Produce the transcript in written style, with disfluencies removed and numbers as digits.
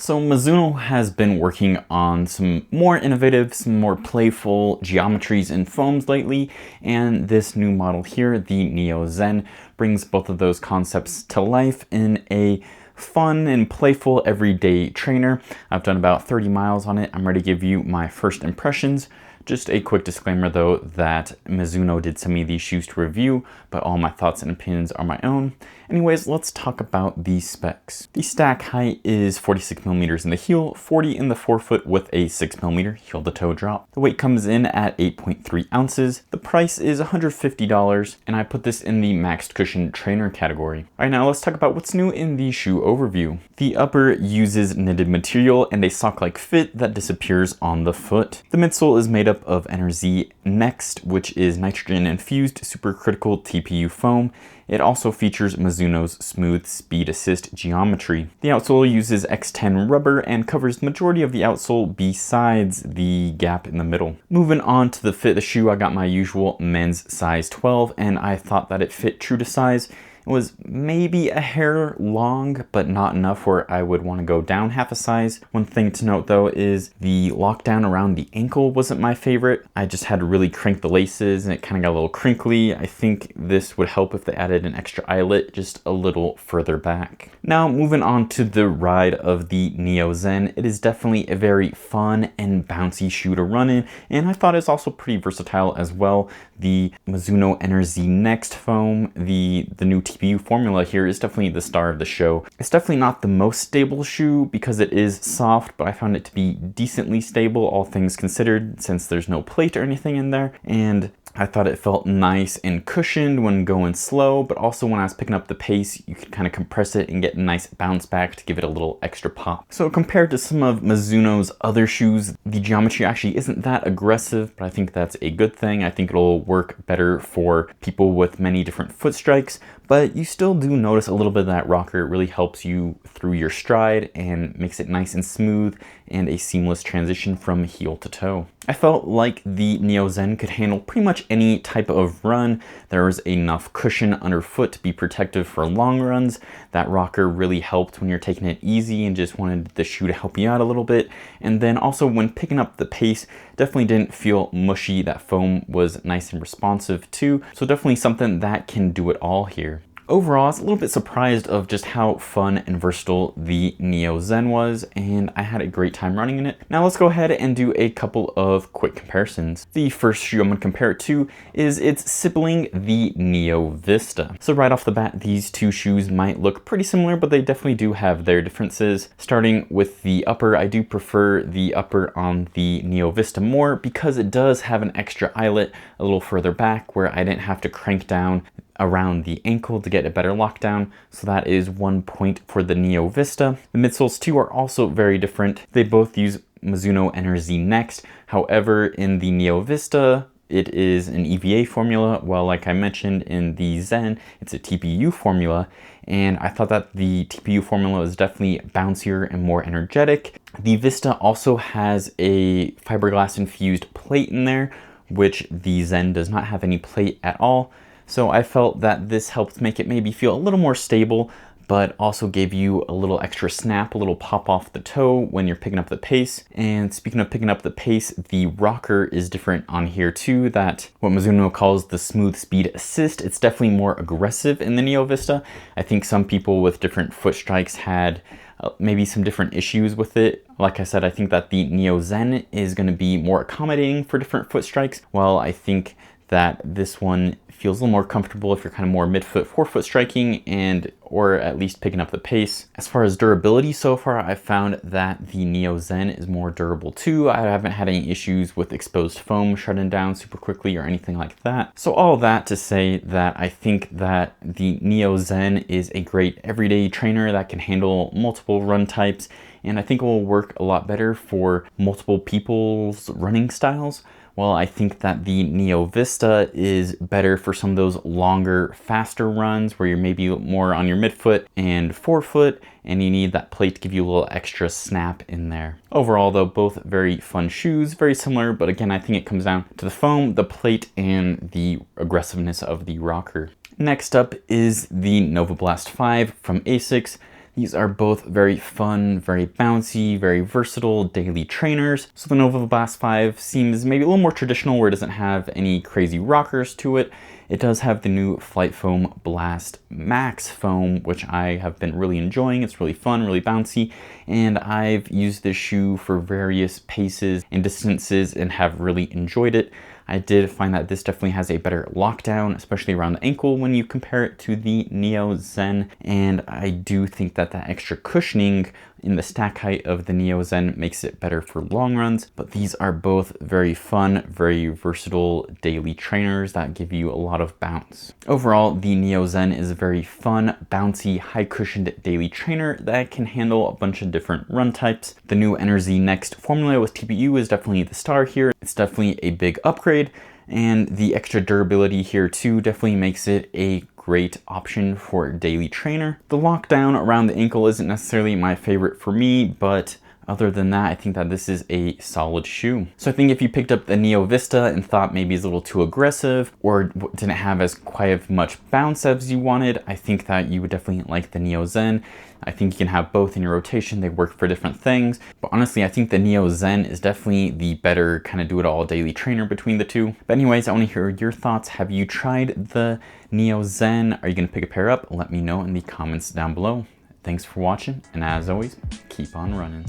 So Mizuno has been working on some more innovative, some more playful geometries and foams lately, and this new model here, the Neo Zen, brings both of those concepts to life in a fun and playful everyday trainer. I've done about 30 miles on it. I'm ready to give you my first impressions. Just a quick disclaimer though that Mizuno did send me these shoes to review, but all my thoughts and opinions are my own. Anyways, let's talk about the specs. The stack height is 46 millimeters in the heel, 40 in the forefoot with a 6 millimeter heel to toe drop. The weight comes in at 8.3 ounces. The price is $150, and I put this in the maxed cushion trainer category. All right, now let's talk about what's new in the shoe overview. The upper uses knitted material and a sock-like fit that disappears on the foot. The midsole is made up of NRZ Next, which is nitrogen-infused supercritical TPU foam. It also features Mizuno's Smooth Speed Assist geometry. The outsole uses X10 rubber and covers the majority of the outsole besides the gap in the middle. Moving on to the fit of the shoe, I got my usual men's size 12, and I thought that it fit true to size. It was maybe a hair long, but not enough where I would want to go down half a size. One thing to note though is the lockdown around the ankle wasn't my favorite. I just had to really crank the laces and it kind of got a little crinkly. I think this would help if they added an extra eyelet just a little further back. Now moving on to the ride of the Neo Zen, it is definitely a very fun and bouncy shoe to run in, and I thought it's also pretty versatile as well. The Mizuno NRZ Next foam, the new TPU formula here is definitely the star of the show. It's definitely not the most stable shoe because it is soft, but I found it to be decently stable, all things considered, since there's no plate or anything in there. And I thought it felt nice and cushioned when going slow, but also when I was picking up the pace, you could kind of compress it and get a nice bounce back to give it a little extra pop. So compared to some of Mizuno's other shoes, the geometry actually isn't that aggressive, but I think that's a good thing. I think it'll work better for people with many different foot strikes, but you still do notice a little bit of that rocker. It really helps you through your stride and makes it nice and smooth and a seamless transition from heel to toe. I felt like the Neo Zen could handle pretty much any type of run. There was enough cushion underfoot to be protective for long runs. That rocker really helped when you're taking it easy and just wanted the shoe to help you out a little bit. And then also when picking up the pace, definitely didn't feel mushy. That foam was nice and responsive too. So definitely something that can do it all here. Overall, I was a little bit surprised of just how fun and versatile the Neo Zen was, and I had a great time running in it. Now let's go ahead and do a couple of quick comparisons. The first shoe I'm going to compare it to is its sibling, the Neo Vista. So right off the bat, these two shoes might look pretty similar, but they definitely do have their differences. Starting with the upper, I do prefer the upper on the Neo Vista more because it does have an extra eyelet a little further back where I didn't have to crank down around the ankle to get a better lockdown. So that is 1 point for the Neo Vista. The midsoles too are also very different. They both use Mizuno NRZ Next. However, in the Neo Vista, it is an EVA formula, while like I mentioned in the Zen, it's a TPU formula. And I thought that the TPU formula is definitely bouncier and more energetic. The Vista also has a fiberglass infused plate in there, which the Zen does not have any plate at all. So I felt that this helped make it maybe feel a little more stable, but also gave you a little extra snap, a little pop off the toe when you're picking up the pace. And speaking of picking up the pace, the rocker is different on here too, that what Mizuno calls the Smooth Speed Assist. It's definitely more aggressive in the Neo Vista. I think some people with different foot strikes had maybe some different issues with it. Like I said, I think that the Neo Zen is going to be more accommodating for different foot strikes, while I think that this one feels a little more comfortable if you're kind of more midfoot, forefoot striking, and or at least picking up the pace. As far as durability so far, I've found that the Neo Zen is more durable too. I haven't had any issues with exposed foam shutting down super quickly or anything like that. So all that to say that I think that the Neo Zen is a great everyday trainer that can handle multiple run types, and I think it will work a lot better for multiple people's running styles. Well, I think that the Neo Vista is better for some of those longer, faster runs where you're maybe more on your midfoot and forefoot, and you need that plate to give you a little extra snap in there. Overall though, both very fun shoes, very similar, but again, I think it comes down to the foam, the plate, and the aggressiveness of the rocker. Next up is the Novablast 5 from ASICS. These are both very fun, very bouncy, very versatile daily trainers. So the Novablast 5 seems maybe a little more traditional where it doesn't have any crazy rockers to it. It does have the new Flight Foam Blast Max foam, which I have been really enjoying. It's really fun, really bouncy, and I've used this shoe for various paces and distances and have really enjoyed it. I did find that this definitely has a better lockdown, especially around the ankle when you compare it to the Neo Zen. And I do think that that extra cushioning in the stack height of the Neo Zen makes it better for long runs. But these are both very fun, very versatile daily trainers that give you a lot of bounce. Overall, the Neo Zen is a very fun, bouncy, high cushioned daily trainer that can handle a bunch of different run types. The new Energy Next formula with TPU is definitely the star here. It's definitely a big upgrade, and the extra durability here too definitely makes it a great option for a daily trainer. The lockdown around the ankle isn't necessarily my favorite for me, but other than that, I think that this is a solid shoe. So I think if you picked up the Neo Vista and thought maybe it's a little too aggressive or didn't have as quite as much bounce as you wanted, I think that you would definitely like the Neo Zen. I think you can have both in your rotation. They work for different things. But honestly, I think the Neo Zen is definitely the better kind of do-it-all daily trainer between the two. But anyways, I want to hear your thoughts. Have you tried the Neo Zen? Are you going to pick a pair up? Let me know in the comments down below. Thanks for watching, and as always, keep on running.